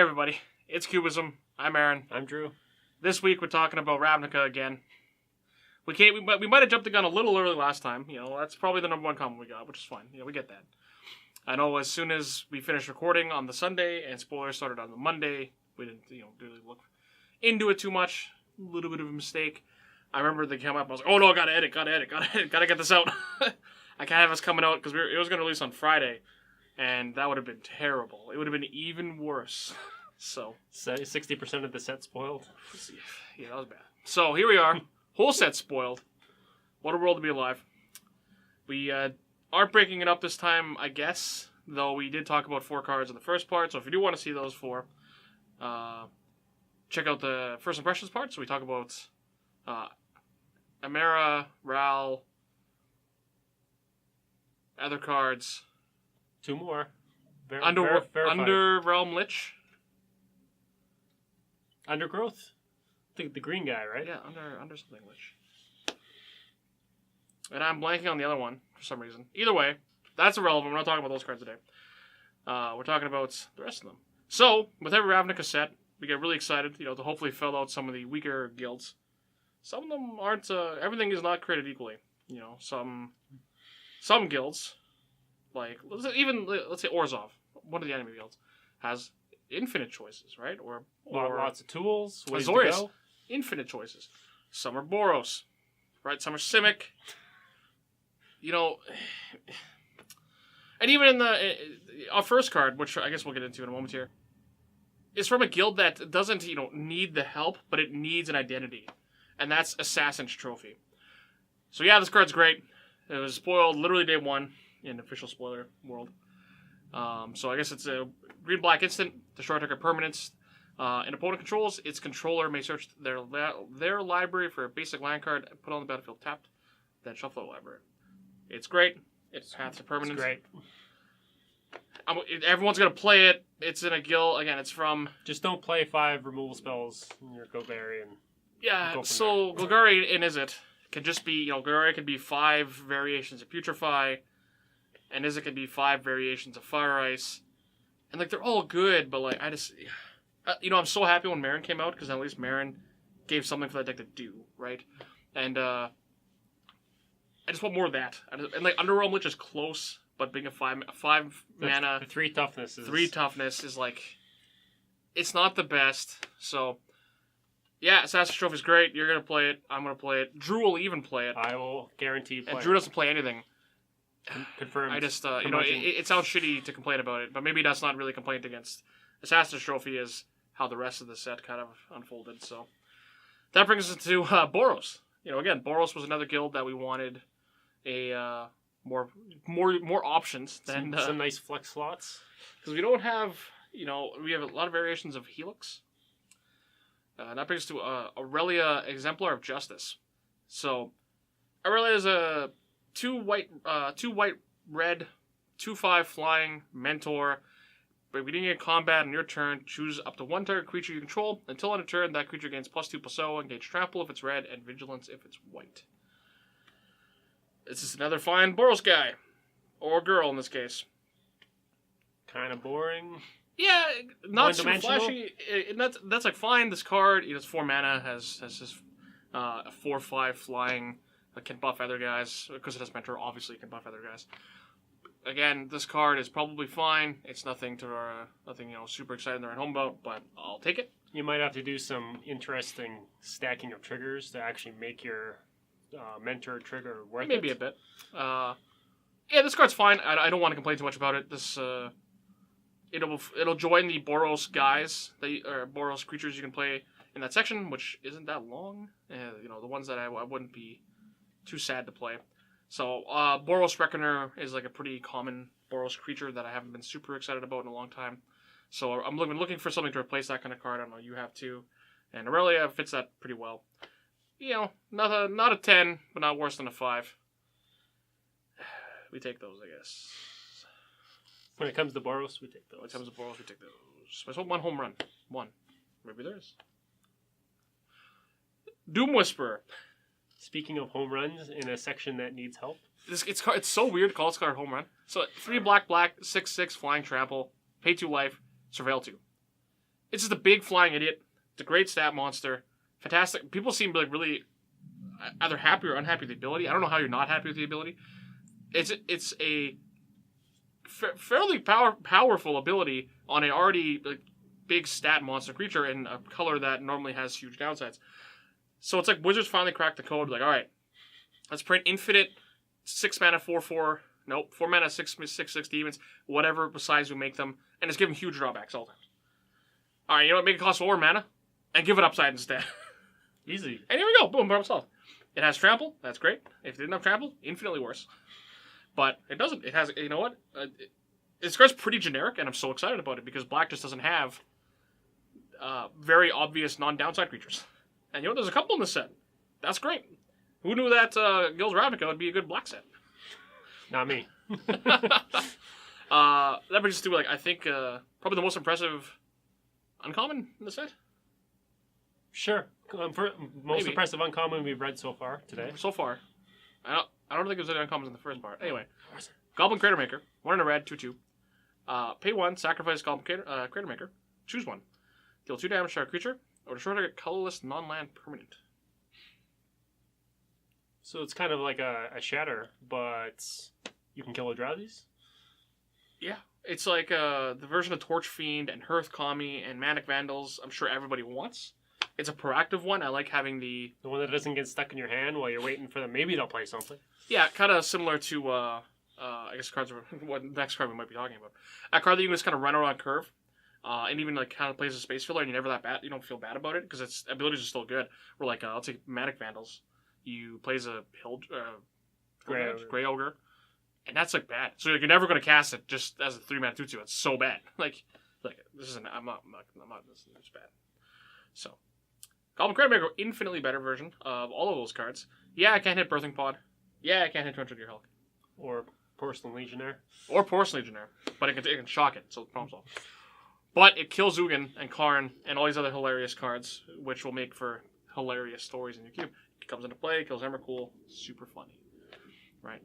everybody, it's Cubism. I'm Aaron. I'm Drew. This week we're talking about Ravnica again. We might have jumped the gun a little early last time. That's probably the number one comment we got, which is fine. We get that. I know as soon as we finished recording on the Sunday and spoilers started on the Monday, we didn't really look into it too much. A little bit of a mistake. I remember they came up. I was like, oh no, gotta edit, gotta get this out. I can't have us coming out because it was going to release on Friday, and that would have been terrible. It would have been even worse. So 60% of the set spoiled. Yeah, that was bad. So here we are, whole set spoiled. What a world to be alive. We aren't breaking it up this time, I guess. Though we did talk about 4 cards in the first part. So if you do want to see those 4, check out the first impressions part. So we talk about Amara, Ral, other cards. 2 more. Under Realm Lich. Undergrowth? The green guy, right? Yeah, under something Lich. And I'm blanking on the other one for some reason. Either way, that's irrelevant. We're not talking about those cards today. We're talking about the rest of them. So, with every Ravnica set, we get really excited, to hopefully fill out some of the weaker guilds. Some of them aren't. Everything is not created equally. Some guilds, like let's say Orzhov, one of the enemy guilds, has infinite choices, right? Or lots of tools. Ways to Azorius, go. Infinite choices. Some are Boros, right? Some are Simic. And even in our first card, which I guess we'll get into in a moment here, is from a guild that doesn't need the help, but it needs an identity. And that's Assassin's Trophy. So yeah, this card's great. It was spoiled literally day 1 in official spoiler world. So I guess it's a green-black instant, destroy target permanents. In opponent controls, its controller may search their library for a basic land card, put on the battlefield tapped, then shuffle the library. It's great. It's paths to permanents. It's great. Everyone's going to play it. It's in a guild. Again, it's from... Just don't play 5 removal spells in your Golgari and... Yeah, so Golgari in Izzet can just be, Golgari can be 5 variations of Putrefy, and Izzet can be 5 variations of Fire Ice. And, they're all good, but, I just... I'm so happy when Marin came out, because at least Marin gave something for that deck to do, right? And, I just want more of that. And, Underrealm Lich is close, but being a 5 mana... The 3 toughness is... 3 toughness is, it's not the best, so... Yeah, Assassin's Trophy is great. You're going to play it. I'm going to play it. Drew will even play it. I will guarantee play And Drew doesn't play anything. Confirmed. I just, it sounds shitty to complain about it, but maybe that's not really a complaint against Assassin's Trophy is how the rest of the set kind of unfolded. So that brings us to Boros. Again, Boros was another guild that we wanted a more options than... Some nice flex slots. Because we don't have, we have a lot of variations of Helix. That brings us to Aurelia, Exemplar of Justice. So, Aurelia is a 2 white, red, 2/5 flying mentor. But beginning of combat on your turn, choose up to 1 target creature you control. Until end of turn, that creature gains +2/+0, engage trample if it's red, and vigilance if it's white. This is another fine Boros guy. Or girl in this case. Kind of boring. Yeah, not super flashy. That's fine. This card, it's 4 mana, has this 4/5 flying, can buff other guys because it has mentor. Obviously, it can buff other guys. Again, this card is probably fine. It's nothing super exciting to write home about, but I'll take it. You might have to do some interesting stacking of triggers to actually make your mentor trigger worth it. Maybe a bit. Yeah, this card's fine. I don't want to complain too much about it. This. It'll join the Boros guys, or Boros creatures you can play in that section, which isn't that long. The ones that I wouldn't be too sad to play. So Boros Reckoner is a pretty common Boros creature that I haven't been super excited about in a long time. So I'm looking for something to replace that kind of card. I don't know, you have too. And Aurelia fits that pretty well. Not a 10, but not worse than a 5. We take those, I guess. When it comes to Boros, we take those. When it comes to Boros, we take those. Let's hope 1 home run. 1. Maybe there is. Doom Whisperer. Speaking of home runs in a section that needs help. It's so weird to call this card home run. So 3 black, 6/6 flying trample, pay 2 life, surveil 2. It's just a big flying idiot. It's a great stat monster. Fantastic. People seem like really either happy or unhappy with the ability. I don't know how you're not happy with the ability. It's a fairly powerful ability on an already like big stat monster creature in a color that normally has huge downsides. So it's like Wizards finally cracked the code. Like, all right, let's print infinite 6 mana 4/4. Nope, 4 mana 6/6 demons. Whatever size we make them, and just give them huge drawbacks all the time. All right, you know what? Make it cost 4 mana, and give it upside instead. Easy. And here we go. Boom, problem solved. It has trample. That's great. If it didn't have trample, infinitely worse. But it doesn't. It has. You know what? This card's pretty generic, and I'm so excited about it because Black just doesn't have very obvious non-downside creatures. And you know, there's a couple in this set. That's great. Who knew that Guilds of Ravnica would be a good Black set? Not me. That brings us to like I think probably the most impressive uncommon in the set. Sure. Most Maybe. impressive uncommon we've read so far today. So far, I don't think there's any uncommons in the first part. Anyway, Goblin Crater Maker, 1 in a red, 2/2. Pay 1, sacrifice Goblin Crater Maker. Choose 1. Deal 2 damage to our creature, or destroy target colorless non-land permanent. So it's kind of like a shatter, but you can kill the drowsies? Yeah. It's like the version of Torch Fiend and Hearth Kami and Manic Vandals I'm sure everybody wants. It's a proactive one. I like having the one that doesn't get stuck in your hand while you're waiting for them. Maybe they'll play something. Yeah, kind of similar to, I guess cards are what next card we might be talking about. A card that you can just kind of run around curve, and even like kind of plays a space filler, and you're never that bad. You don't feel bad about it because its abilities are still good. Or like, I'll take Manic Vandals. You plays a Grey Ogre, and that's like bad. So like, you're never going to cast it just as a 3-mana 2/2. It's so bad. Like this isn't. I'm not. This is bad. So. Goblin Crater Maker, infinitely better version of all of those cards. Yeah, I can't hit Birthing Pod. Yeah, I can't hit 200 Year Hulk. Or Porcelain Legionnaire. Or Porcelain Legionnaire. But it can shock it, so the problem solved. But it kills Ugin and Karn and all these other hilarious cards, which will make for hilarious stories in your cube. It comes into play, kills Emrakul. Super funny. Right.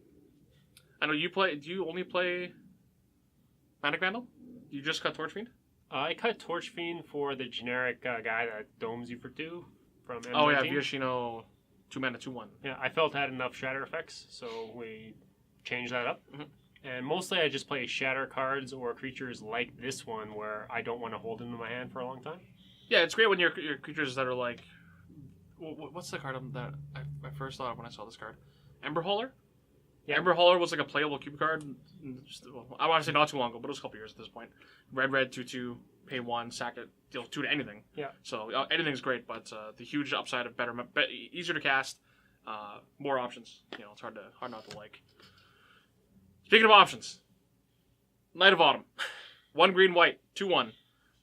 I know you play... Do you only play Manic Vandal? You just cut Torch Fiend? I cut Torch Fiend for the generic guy that domes you for 2 from M19. Oh yeah, Viashino 2 mana 2/1. Yeah, I felt it had enough shatter effects, so we changed that up. Mm-hmm. And mostly I just play shatter cards or creatures like this one where I don't want to hold them in my hand for a long time. Yeah, it's great when your creatures that are like... What's the card that I first thought of when I saw this card? Ember Hauler? Yeah. Ember Hauler was like a playable cube card. I want to say not too long ago, but it was a couple years at this point. Red, 2/2, pay 1, sack it, deal 2 to anything. Yeah. So anything's great, but the huge upside of better, easier to cast, more options. You know, it's hard not to like. Speaking of options, Knight of Autumn, 1 green, white, 2/1.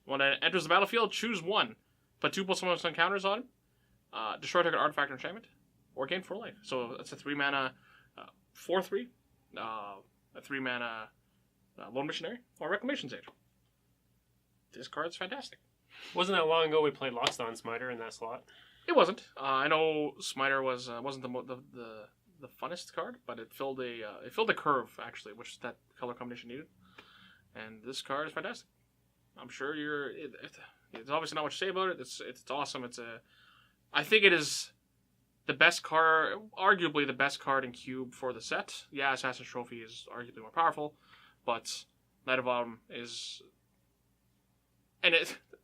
When it enters the battlefield, choose 1. Put 2+1 counters on it. Destroy target artifact or enchantment, or gain 4 life. So that's a 3 mana. 4/3, a 3 mana Lone Missionary, or Reclamation Sage. This card's fantastic. Wasn't that long ago we played Lockstone Smiter in that slot? It wasn't. I know Smiter wasn't the funnest card, but it filled a curve actually, which that color combination needed. And this card is fantastic. I'm sure it's obviously not much to say about it. It's awesome. I think it is. The best card, arguably the best card in Cube for the set. Yeah, Assassin's Trophy is arguably more powerful, but Knight of Autumn is... And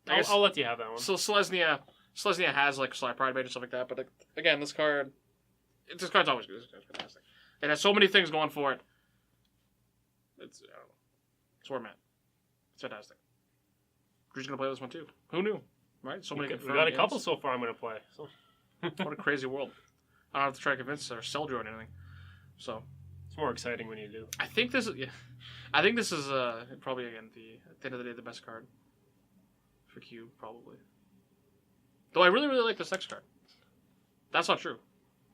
I'll let you have that one. So Selesnya has like Sly Pride Mage and stuff like that, but again, this card's always good. This card's fantastic. It has so many things going for it. I don't know. It's where I'm at. It's fantastic. Drew's going to play this one too. Who knew? Right? So many we got a couple so far I'm going to play. So. What a crazy world. I don't have to try to convince or sell Drew or anything. So it's more exciting when you do. I think this is probably again at the end of the day the best card for Cube probably. Though I really really like this next card. That's not true.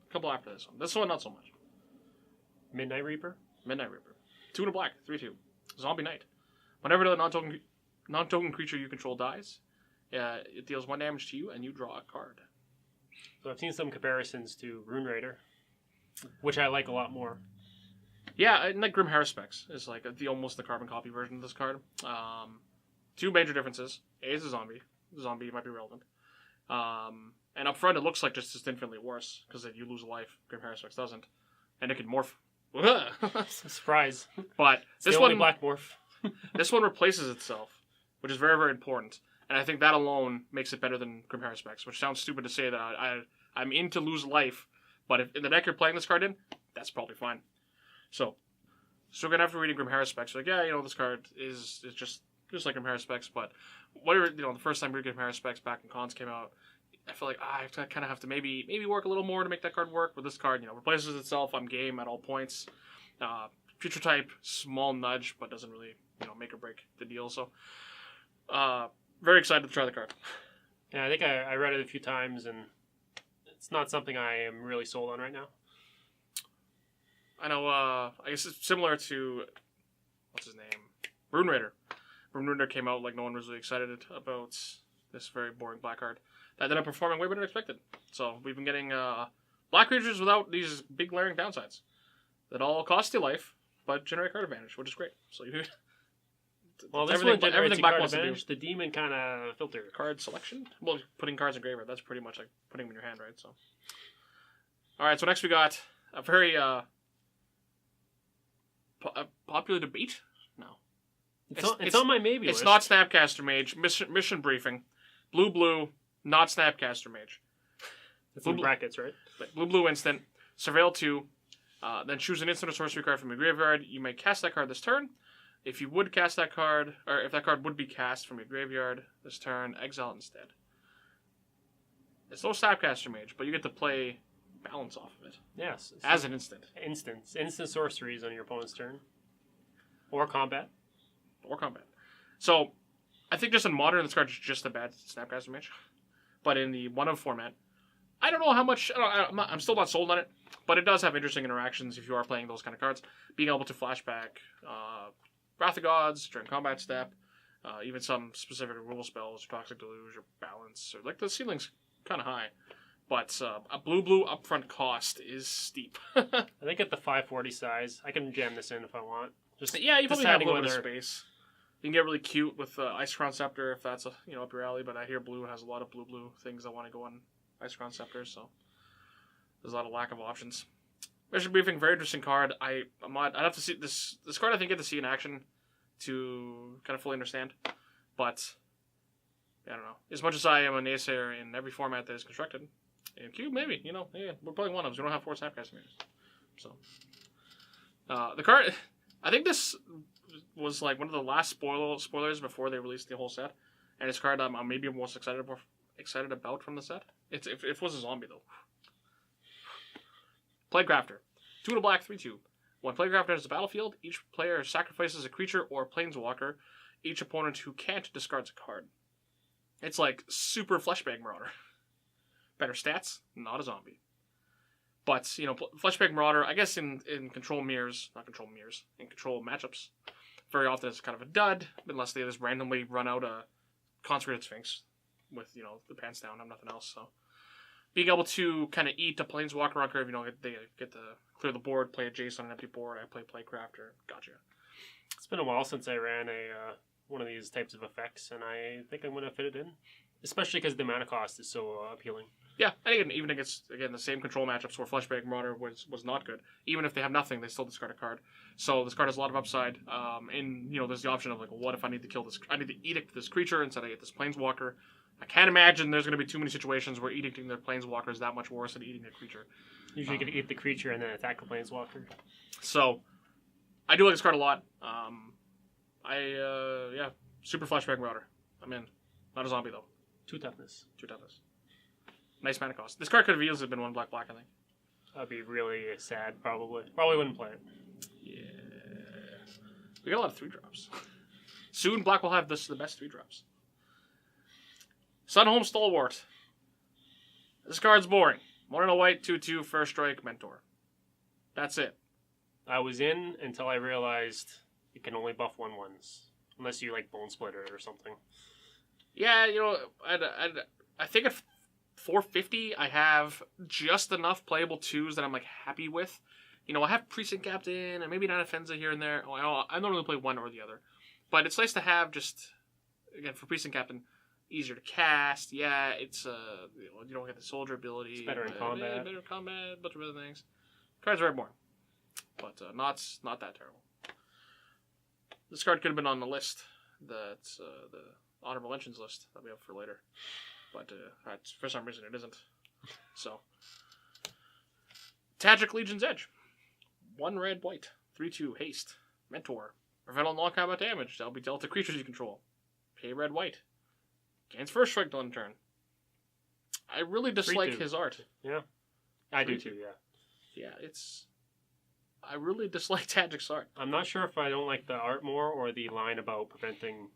A couple after this one. This one not so much. Midnight Reaper. 2 in a black, 3/2. Zombie Knight. Whenever the non-token creature you control dies, it deals 1 damage to you and you draw a card. So I've seen some comparisons to Rune Raider, which I like a lot more. Yeah, and like Grim Haruspex is like almost the carbon copy version of this card. 2 major differences. A is a zombie. zombie might be relevant. And up front, it looks like just infinitely worse because you lose a life. Grim Haruspex doesn't, and it can morph. Surprise! But It's this the only one, black morph. this one replaces itself, which is very, very important. And I think that alone makes it better than Grim Haruspex, which sounds stupid to say that I'm in to lose life, but if in the deck you're playing this card in, that's probably fine. So again, after reading Grim Haruspex, like, yeah, this card is just like Grim Haruspex, but whatever, the first time reading Grim Haruspex back when cons came out, I feel like I kind of have to maybe work a little more to make that card work. But this card, replaces itself. I'm game at all points. Future type, small nudge, but doesn't really, make or break the deal. So, very excited to try the card. Yeah, I think I read it a few times, and it's not something I am really sold on right now. I know, I guess it's similar to, what's his name? Rune Raider. Rune Raider came out like no one was really excited about this very boring black card. That ended up performing way better than expected. So we've been getting black creatures without these big glaring downsides. That all cost you life, but generate card advantage, which is great. So you well, this one generates everything black wants advantage. The demon kind of filter. Card selection? Well, putting cards in graveyard, that's pretty much like putting them in your hand, right? So, alright, so next we got a very popular debate? No. It's on my maybe list. It's not Snapcaster Mage. Mission briefing. Blue, not Snapcaster Mage. It's in brackets, right? Blue instant. Surveil 2. Then choose an instant or sorcery card from your graveyard. You may cast that card this turn. If you would cast that card, or if that card would be cast from your graveyard this turn, exile it instead. It's no Snapcaster Mage, but you get to play balance off of it. Yes. As an instant. Instant sorceries on your opponent's turn. Or combat. So, I think just in Modern, this card is just a bad Snapcaster Mage. But in the 1-of format, I don't know how much... I'm still not sold on it, but it does have interesting interactions if you are playing those kind of cards. Being able to flashback Wrath of Gods during combat step, even some specific rule spells, Toxic Deluge, or Balance, or like the ceiling's kind of high. But a blue upfront cost is steep. I think at the 540 size, I can jam this in if I want. Yeah, you probably have a little bit of space. You can get really cute with Ice Crown Scepter if that's up your alley, but I hear blue has a lot of blue things that want to go on Ice Crown Scepter, so there's a lot of lack of options. Mission Briefing, very interesting card. I'd have to see this card. I think get to see in action to kind of fully understand, but I don't know. As much as I am a naysayer in every format that is constructed, in Cube maybe we're playing 1-ofs. We don't have 4 Snapcaster Mages, so the card. I think this was like one of the last spoilers before they released the whole set, and it's a card I'm maybe most excited about from the set. It was a zombie though. Plaguecrafter. 2 and a black, 3/2. When Plaguecrafter enters the battlefield, each player sacrifices a creature or planeswalker. Each opponent who can't discards a card. It's like super Fleshbag Marauder. Better stats, not a zombie. But, Fleshbag Marauder, I guess in control mirrors, in control matchups, very often it's kind of a dud, unless they just randomly run out a Consecrated Sphinx with, the pants down, have nothing else, so. Being able to kind of eat a Planeswalker on curve, they get to clear the board, play a Jace on an empty board, I play Plaguecrafter, gotcha. It's been a while since I ran one of these types of effects, and I think I'm going to fit it in. Especially because the mana cost is so appealing. Yeah, and even against the same control matchups where Fleshbag Marauder was not good. Even if they have nothing, they still discard a card. So this card has a lot of upside. And there's the option of like, well, what if I need to kill this? I need to edict this creature instead I get this Planeswalker. I can't imagine there's going to be too many situations where edicting their Planeswalker is that much worse than eating a creature. Usually you can eat the creature and then attack the Planeswalker. So I do like this card a lot. Super Fleshbag Marauder. I'm in. Not a zombie though. 2 toughness. Nice mana cost. This card could have easily been 1 black, I think. That'd be really sad, probably. Probably wouldn't play it. Yeah. We got a lot of 3-drops. Soon, black will have the best 3-drops. Sunhome Stalwart. This card's boring. 1 and a white, 2/2, first strike, Mentor. That's it. I was in until I realized you can only buff 1/1s. Unless you like Bone Splitter or something. Yeah, I think at 450, I have just enough playable 2s that I'm like happy with. I have Precinct Captain and maybe Nine Offensa here and there. I normally play one or the other, but it's nice to have just again for Precinct Captain, easier to cast. Yeah, it's you don't get the soldier ability. It's better in combat. Better in combat, a bunch of other things. Cards are boring, but not that terrible. This card could have been on the list. That's the honorable mentions list that we have for later, but for some reason it isn't. So, Tajic Legion's Edge. 1 red, white. 3/2 haste. Mentor. Prevent all non-combat damage that will be dealt to creatures you control. Pay red, white. Gains first strike on turn. I really dislike 3/2. his art. Yeah. I do too, yeah. Yeah, I really dislike Tajic's art. I'm not sure if I don't like the art more or the line about preventing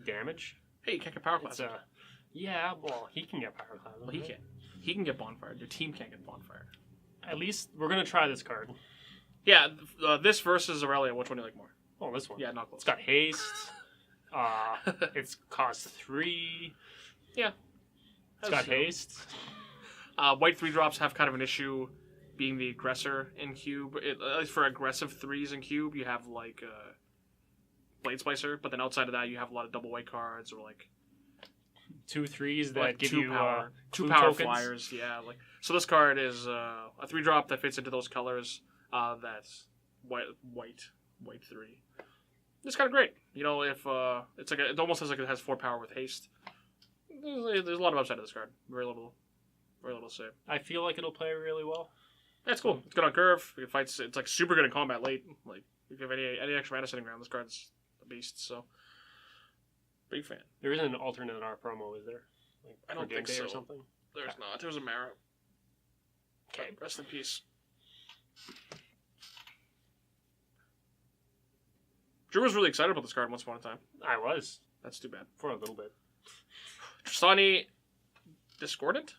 damage. Hey, you can't get power class. Yeah, well, he can get power class. Well, he can. He can get bonfired. Your team can't get bonfired. At least we're going to try this card. Yeah, this versus Aurelia, which one do you like more? Oh, this one. Yeah, not close. It's got haste. It's cost 3. Yeah. It's got haste. White 3-drops have kind of an issue being the aggressor in Cube. At least for aggressive 3s in Cube, you have like Blade Splicer, but then outside of that, you have a lot of double white cards or like 2 3s that like give two you power, two boon power tokens. flyers. Yeah, like so. This card is a 3-drop that fits into those colors. That's white 3. It's kind of great. You know, if it's like it almost has like it has 4 power with haste. There's a lot of upside to this card. Very little to say. I feel like it'll play really well. That's cool. It's good on curve. It fights. It's like super good in combat late. Like if you have any extra mana sitting around, this card's a beast. So big fan. There isn't an alternate art promo, is there? Like, I don't for think Game Day so. Or something? There's not. There's a Mara. Okay. Rest in peace. Drew was really excited about this card once upon a time. I was. That's too bad. For a little bit. Tristani Discordant?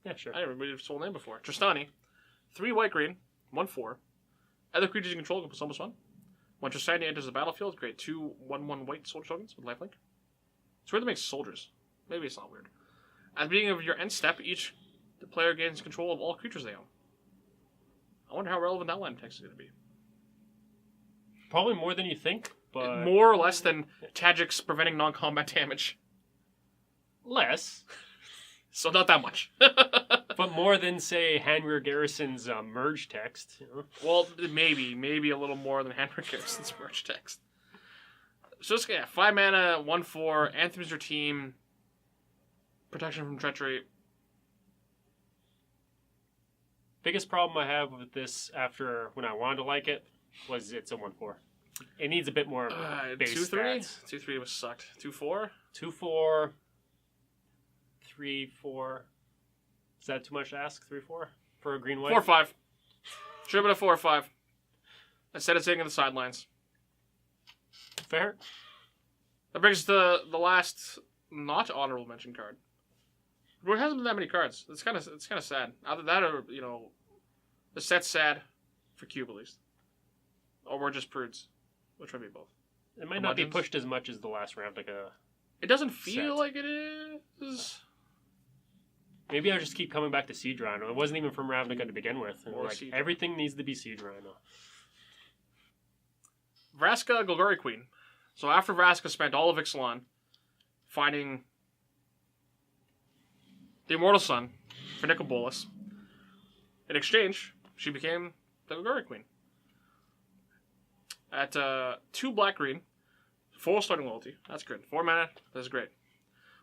Yeah, sure. I didn't read his full name before. Tristani. 3 white green. 1/4. Other creatures you control can plus +1. When Tristani enters the battlefield, create 2 1/1 white soldier tokens with lifelink. It's weird to make soldiers. Maybe it's not weird. At the beginning of your end step, the player gains control of all creatures they own. I wonder how relevant that line of text is going to be. Probably more than you think, but... More or less than Tajic's preventing non-combat damage. Less. So not that much. But more than, say, Hanrir Garrison's merge text. You know? Well, maybe a little more than Hanrir Garrison's merge text. So it's 5 mana, 1/4, Anthems your team, protection from treachery. Biggest problem I have with this after when I wanted to like it was it's a 1/4. It needs a bit more base 2/3? stats. 2/3 was sucked. 2/4? 2/4, 3/4. Is that too much to ask? 3/4 for a green white? 4/5. Should have been a 4/5. Instead of sitting on the sidelines. Fair. That brings us to the last not honorable mention card. There hasn't been that many cards. It's kind of sad. Either that or, the set's sad for Cube at least. Or we're just prudes. Which might be both. It might not be pushed as much as the last Ravnica. It doesn't feel like it is. Maybe I just keep coming back to Siege Rhino. It wasn't even from Ravnica to begin with. Or everything needs to be Siege Rhino. Vraska Golgari Queen. So after Vraska spent all of Ixalan finding the Immortal Sun for Nicol Bolas, in exchange, she became the Golgari Queen. At 2 black-green, full starting loyalty. That's good. 4 mana, that's great.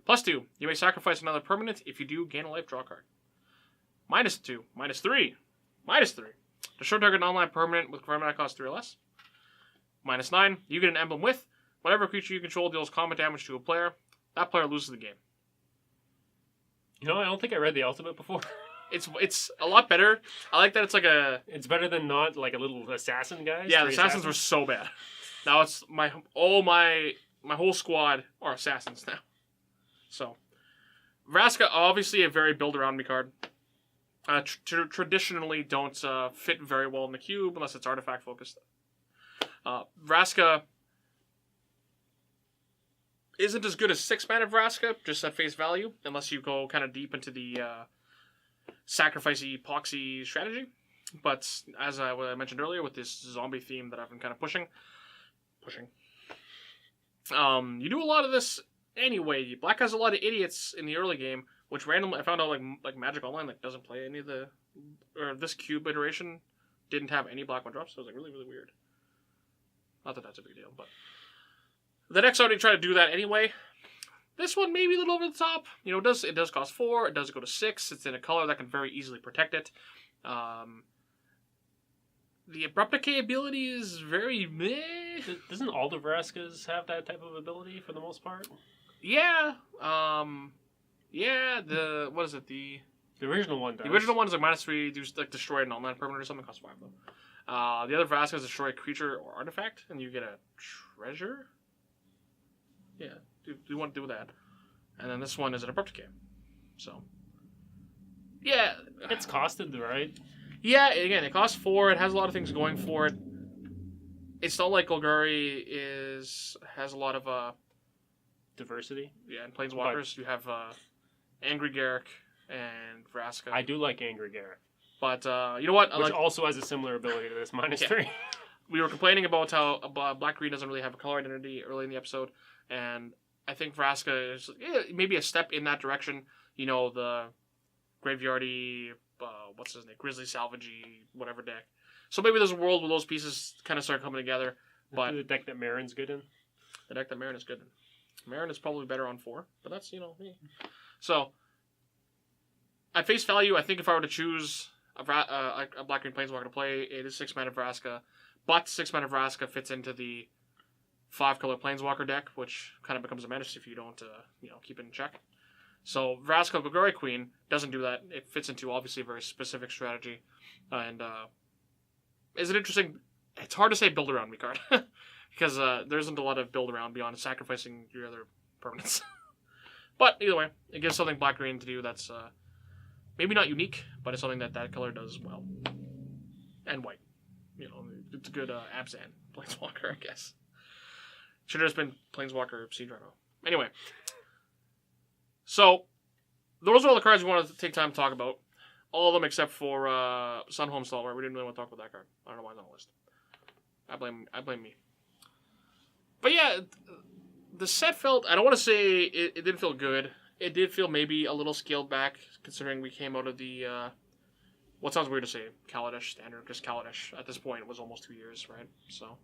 +2, you may sacrifice another permanent. If you do, gain a life, draw a card. -2, -3, -3. Destroy target online permanent with permanent cost 3 or less. -9, you get an emblem with whatever creature you control deals combat damage to a player. That player loses the game. You know, I don't think I read the ultimate before. It's a lot better. I like that it's like a... It's better than not like a little assassin guy. Yeah, the assassins were so bad. Now it's my whole squad are assassins now. So, Vraska, obviously a very build-around me card. Traditionally don't fit very well in the cube unless it's artifact-focused. Vraska isn't as good as 6 mana Vraska, just at face value, unless you go kind of deep into the sacrificey epoxy strategy. But as I mentioned earlier, with this zombie theme that I've been kind of pushing, you do a lot of this Anyway, black has a lot of idiots in the early game, which randomly I found out like Magic Online doesn't play any of the, or this cube iteration didn't have any black 1-drops. So it was really, really weird. Not that that's a big deal, but the decks already try to do that anyway. This one maybe a little over the top. You know, it does cost 4. It does go to 6. It's in a color that can very easily protect it. The Abrupt Decay ability is very meh. Doesn't all the Vraskas have that type of ability for the most part? Yeah. Yeah. What is it? The original one does. The original one is like -3, do like destroy an online permanent or something, costs 5 though. The other Vraskas destroy a creature or artifact, and you get a treasure. Yeah, do want to do that. And then this one is an Abrupt Decay. So, yeah. It's costed, right? Yeah, again, it costs 4. It has a lot of things going for it. It's not like Golgari has a lot of diversity. Yeah, in Planeswalkers, you have Angry Garrick and Vraska. I do like Angry Garrick. But, you know what? Which also has a similar ability to this, -3. We were complaining about how Black-Green doesn't really have a color identity early in the episode, and I think Vraska is maybe a step in that direction. You know, the graveyardy, what's his name? Grizzly Salvagey, whatever deck. So maybe there's a world where those pieces kind of start coming together. But the deck that Marin's good in? The deck that Marin is good in. Marin is probably better on 4, but that's, you know, me. So, at face value, I think if I were to choose a Black-Green Planeswalker to play, it is 6-mana Vraska. But 6-mana Vraska fits into the 5-color Planeswalker deck, which kind of becomes a menace if you don't, keep it in check. So Vraska Golgari Queen doesn't do that. It fits into, obviously, a very specific strategy. And is it interesting? It's hard to say build around me card. Because there isn't a lot of build around beyond sacrificing your other permanents. But either way, it gives something Black-Green to do that's maybe not unique, but it's something that color does well. And white. You know, it's a good Abzan Planeswalker, I guess. Should have just been Planeswalker Siege Rhino. Anyway. So, those are all the cards we wanted to take time to talk about. All of them except for Sunhome Stalwart. We didn't really want to talk about that card. I don't know why it's on the list. I blame me. But yeah, the set felt, I don't want to say it didn't feel good. It did feel maybe a little scaled back, considering we came out of the, what sounds weird to say, Kaladesh standard, because Kaladesh at this point was almost 2 years, right? So,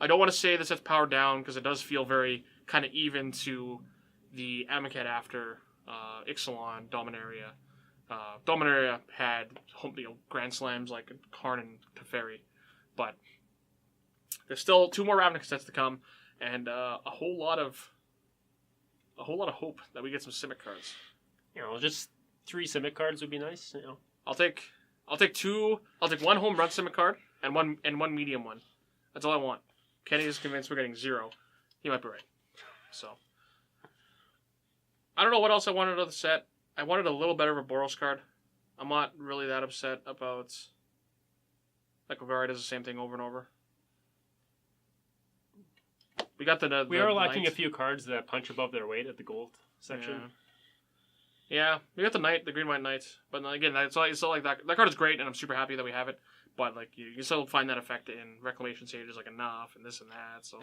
I don't want to say the set's powered down, because it does feel very kind of even to the Amonkhet after Ixalan, Dominaria. Dominaria had Grand Slams like Karn and Teferi, but there's still 2 more Ravnica sets to come, and a whole lot of hope that we get some Simic cards. You know, just 3 Simic cards would be nice. You know, I'll take 2. I'll take 1 home run Simic card and one medium one. That's all I want. Kenny is convinced we're getting 0. He might be right. So I don't know what else I wanted out of the set. I wanted a little better of a Boros card. I'm not really that upset about like Golgari does the same thing over and over. We got we are lacking a few cards that punch above their weight at the gold section. Yeah, we got the Knight, the Green-White Knight. But again, it's still like that. That card is great, and I'm super happy that we have it. But like you can still find that effect in Reclamation Sages, like enough, and this and that. So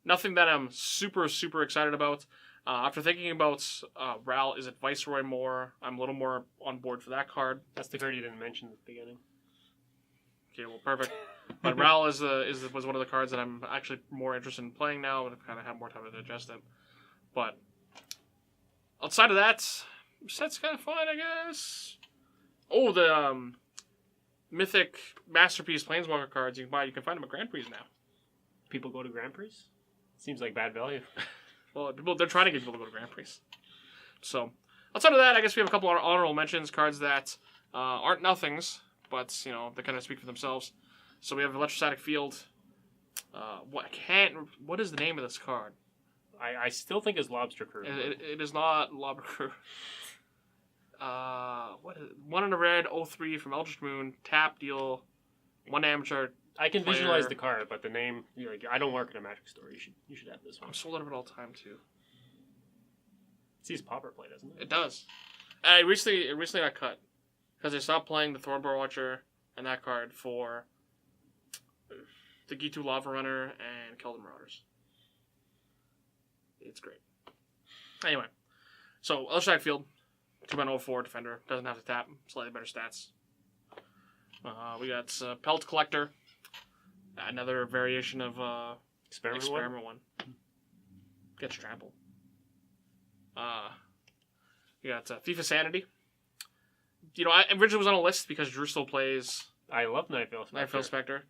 nothing that I'm super, super excited about. After thinking about Ral, is it Viceroy more? I'm a little more on board for that card. That's the card you didn't mention at the beginning. Okay, well, perfect. But Ral was one of the cards that I'm actually more interested in playing now, and I kind of have more time to digest it. But outside of that, set's kind of fun, I guess. Oh, the Mythic Masterpiece Planeswalker cards you can buy. You can find them at Grand Prix now. People go to Grand Prix? Seems like bad value. Well, they're trying to get people to go to Grand Prix. So, outside of that, I guess we have a couple of honorable mentions, cards that aren't nothings, but, you know, they kind of speak for themselves. So we have Electrostatic Field. What is the name of this card? I still think it's Lobster Crew. It is not Lobster Crew. What is it? 1 in a red, 03 from Eldritch Moon, tap, deal, 1 amateur. I can visualize the card, but the name, I don't work in a Magic store. You should have this one. I'm sold out of it all the time, too. It sees Pauper play, doesn't it? It does. It recently got cut. Because they stopped playing the Thornborough Watcher and that card for the Gitu Lava Runner and Keldon Marauders. It's great. Anyway, so other side field, 2.04 defender, doesn't have to tap, slightly better stats. We got Pelt Collector, another variation of Experiment one. Gets trample. You got Thief of Sanity. You know, I originally was on a list because Drew still plays. I love Nightveil Spectre. Nightveil Spectre.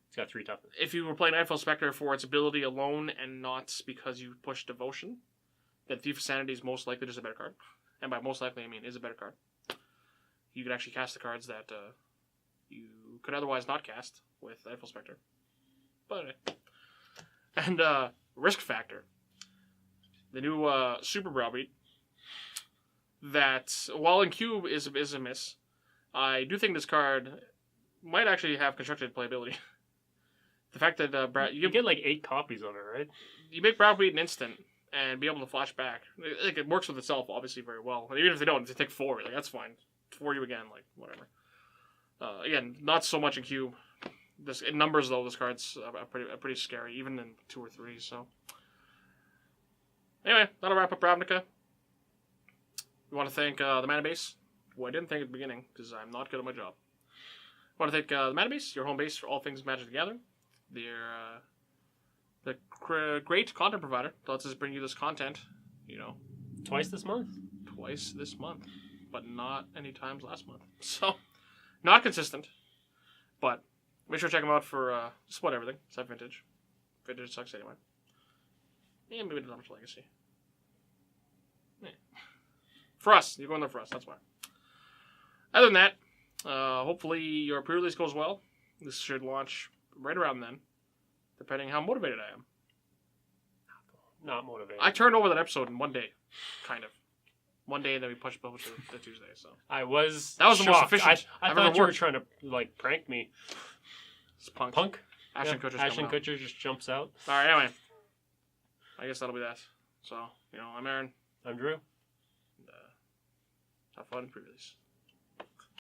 It's got 3 toughness. If you were playing Nightveil Spectre for its ability alone and not because you push Devotion, then Thief of Sanity is most likely just a better card. And by most likely, I mean is a better card. You can actually cast the cards that you could otherwise not cast with Nightveil Spectre. But anyway. And Risk Factor. The new Super Browbeat. That, while in Cube is a miss, I do think this card might actually have constructed playability. The fact that you get like 8 copies of it, right? You make Browbeat an instant and be able to flash back. It works with itself, obviously, very well. And even if they don't, if they take 4, like, that's fine. For you again, like, whatever. Again, not so much in Cube. In numbers, though, this card's pretty scary, even in 2 or 3, so. Anyway, that'll wrap up Ravnica. We want to thank the Mana Base, who I didn't thank at the beginning, because I'm not good at my job. I want to thank the Mana Base, your home base for all things Magic the Gathering. They're the great content provider that lets us bring you this content, you know. Twice this month, but not any times last month. So, not consistent, but make sure to check them out for just about everything, except Vintage. Vintage sucks anyway. And maybe not much Legacy. Yeah. For us. You're going there for us. That's why. Other than that, hopefully your pre-release goes well. This should launch right around then, depending how motivated I am. Not motivated. I turned over that episode in one day, kind of. One day, and then we pushed publish the Tuesday. So that was the most shocked. efficient. I thought you were trying to like prank me. It's punk. Ashton Kutcher just jumps out. All right. Anyway, I guess that'll be that. So I'm Aaron. I'm Drew. And, have fun pre-release.